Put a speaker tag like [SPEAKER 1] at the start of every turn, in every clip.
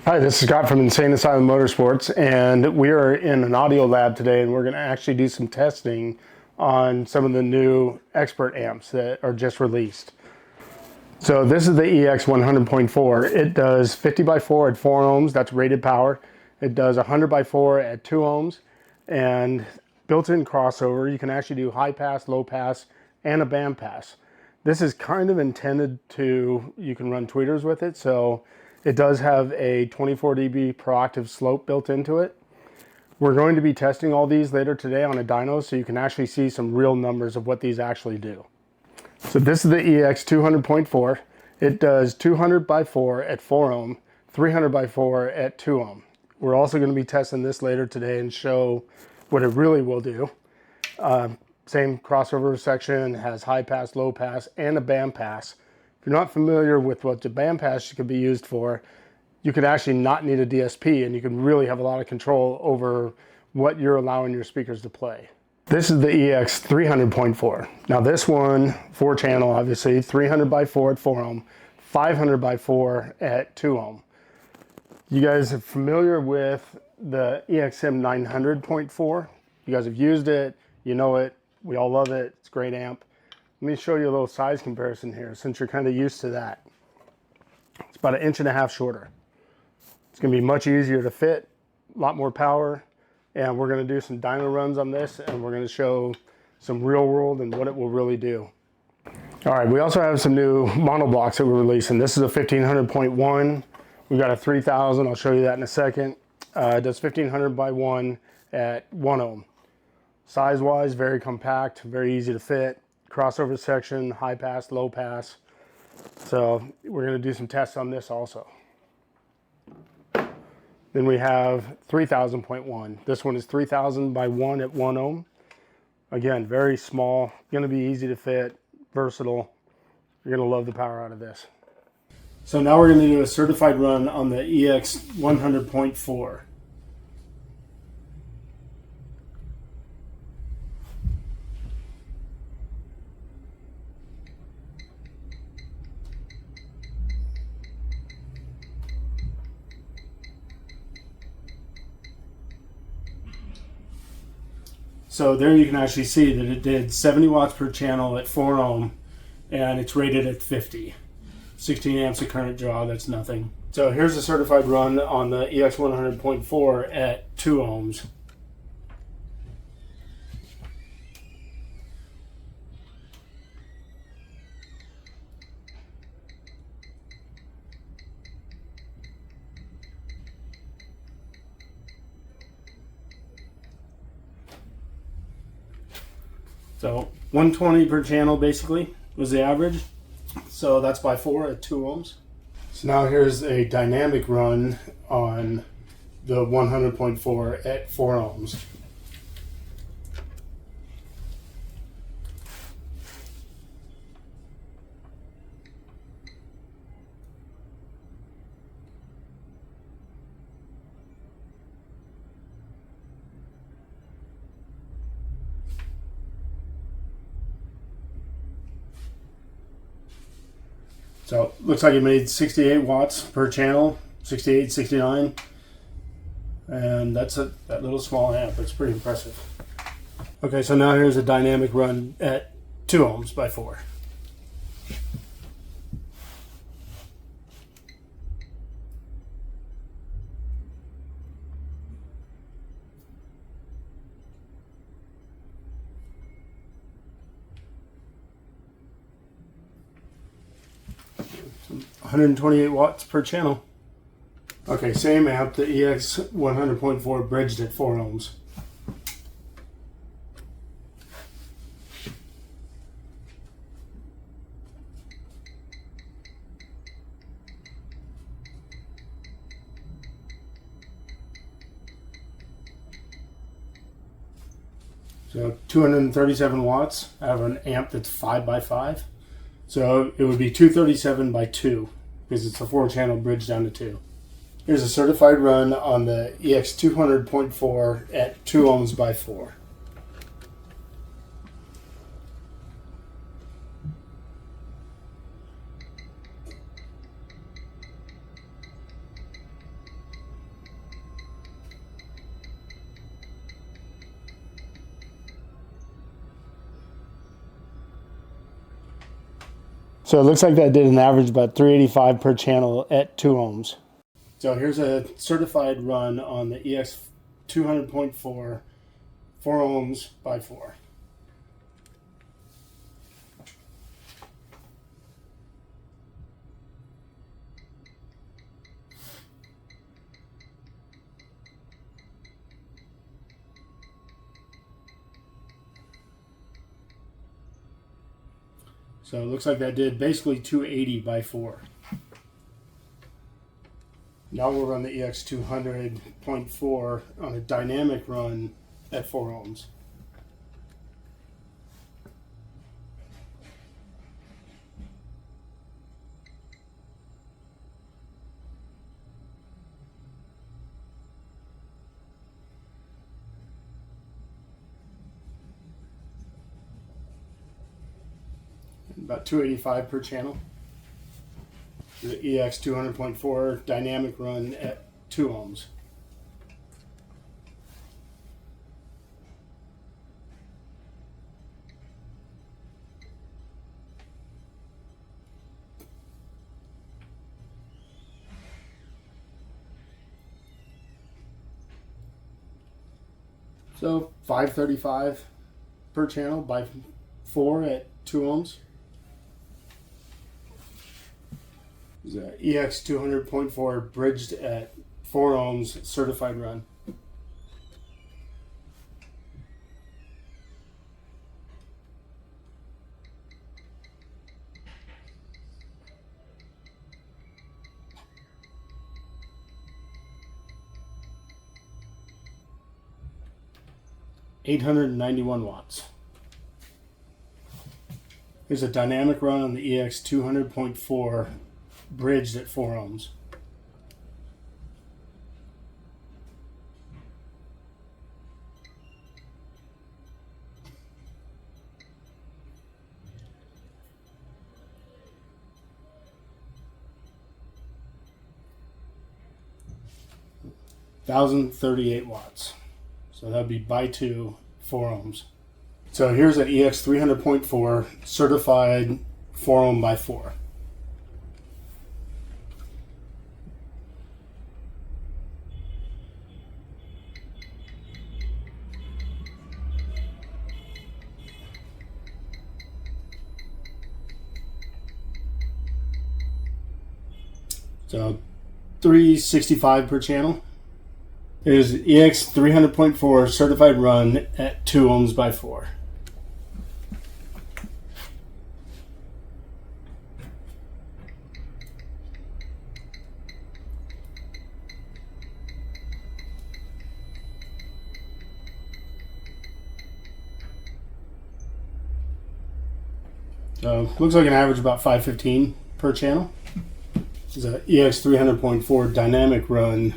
[SPEAKER 1] Hi, this is Scott from Insane Asylum Motorsports, and we are in an audio lab today, and we're going to actually do some testing on some of the new Xpert amps that are just released. So this is the EX 100.4. It does 50 by 4 at 4 ohms, that's rated power. It does 100 by 4 at 2 ohms, and built-in crossover. You can actually do high pass, low pass, and a band pass. This is kind of intended to, you can run tweeters with it, so it does have a 24 dB proactive slope built into it. We're going to be testing all these later today on a dyno, so you can actually see some real numbers of what these actually do. So this is the EX 200.4. It does 200 by 4 at 4 ohm, 300 by 4 at 2 ohm. We're also going to be testing this later today and show what it really will do. Same crossover section, has high pass, low pass, and a band pass. If you're not familiar with what the band pass could be used for, you could actually not need a DSP, and you can really have a lot of control over what you're allowing your speakers to play. This is the EX 300.4. Now this one, 4 channel obviously, 300 by 4 at 4 ohm, 500 by 4 at 2 ohm. You guys are familiar with the EXM 900.4. You guys have used it, you know it, we all love it, it's a great amp. Let me show you a little size comparison here since you're kind of used to that. It's about 1.5 inches shorter. It's going to be much easier to fit, a lot more power, and we're going to do some dyno runs on this, and we're going to show some real world and what it will really do. All right, we also have some new monoblocks that we're releasing. This is a 1500.1. We've got a 3000, I'll show you that in a second. It does 1500 by 1 at 1 ohm. Size-wise, very compact, very easy to fit. Crossover section, high pass, low pass. So we're going to do some tests on this also. Then we have 3000.1. This one is 3000 by 1 at 1 ohm. Again, very small, going to be easy to fit, versatile. You're going to love the power out of this. So now we're going to do a certified run on the EX 100.4. So there you can actually see that it did 70 watts per channel at 4 ohm, and it's rated at 50. 16 amps of current draw, that's nothing. So here's a certified run on the EX 100.4 at 2 ohms. So 120 per channel basically was the average. So that's by 4 at 2 ohms. So now here's a dynamic run on the 100.4 at 4 ohms. So looks like it made 68 watts per channel, 68, 69. And that's that little small amp. It's pretty impressive. Okay, so now here's a dynamic run at 2 ohms by 4. So 128 watts per channel. Okay, same amp, the EX 100.4 bridged at 4 ohms. So 237 watts out of an amp that's 5 by 5. So it would be 237 by 2 because it's a 4-channel bridge down to 2. Here's a certified run on the EX 200.4 at 2 ohms by 4. So it looks like that did an average about 385 per channel at 2 ohms. So here's a certified run on the EX 200.4, 4 ohms by 4. So it looks like that did basically 280 by 4. Now we'll run the EX 200.4 on a dynamic run at 4 ohms. About 285 per channel. The EX 200.4 dynamic run at 2 ohms. So 535 per channel by 4 at 2 ohms. The EX 200.4 bridged at 4 ohms certified run. $891 watts. Here's a dynamic run on the EX 200.4 bridged at 4 ohms. $1,038 watts. So that'd be by 2, 4 ohms. So here's an EX 300.4 certified 4 ohm by 4. So 365 per channel. Here's EX 300.4 certified run at 2 ohms by 4. So looks like an average about 515 per channel. This is a EX 300.4 dynamic run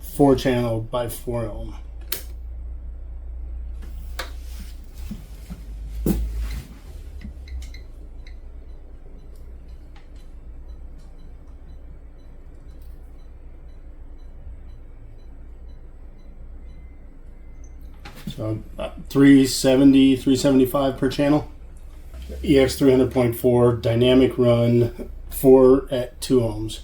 [SPEAKER 1] 4 channel by 4 ohm. So about 370, 375 per channel. EX 300.4 dynamic run 4 at 2 ohms.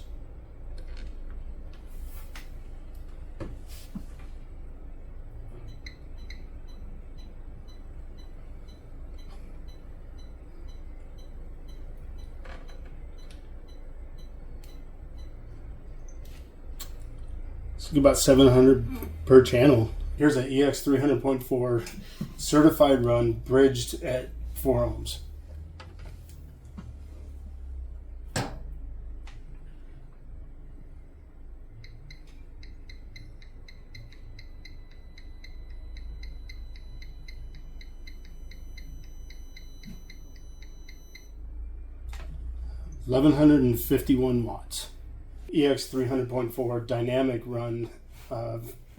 [SPEAKER 1] It's about 700 per channel. Here's an EX 300.4 certified run bridged at 4 ohms. $1,151 watts. EX 300.4 dynamic run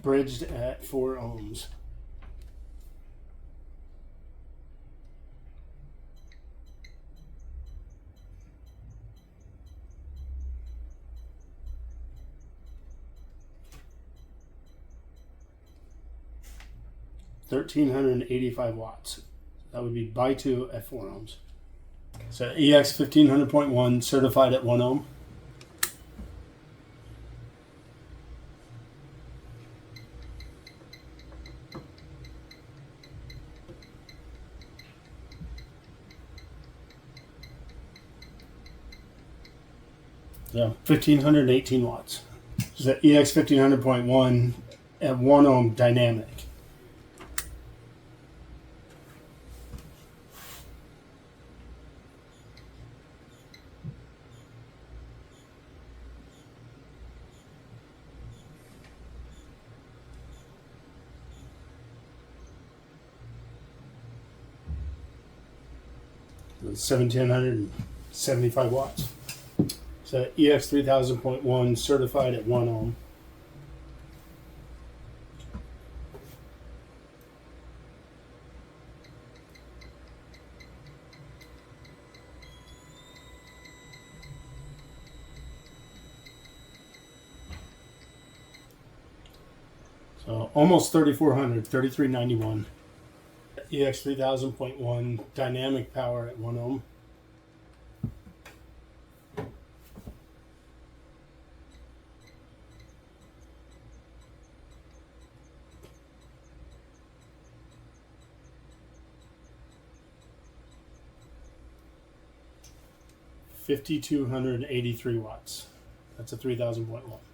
[SPEAKER 1] bridged at 4 ohms. $1,385 watts. That would be by 2 at 4 ohms. So EX 1500.1 certified at 1 ohm. So 1518 watts. So EX 1500.1 at 1 ohm dynamic. It's 1775 watts. So EX 3000.1 certified at 1 ohm. So almost 3400, 3391. EX 3000.1 dynamic power at 1 ohm. $5,283 watts. That's a 3000.1.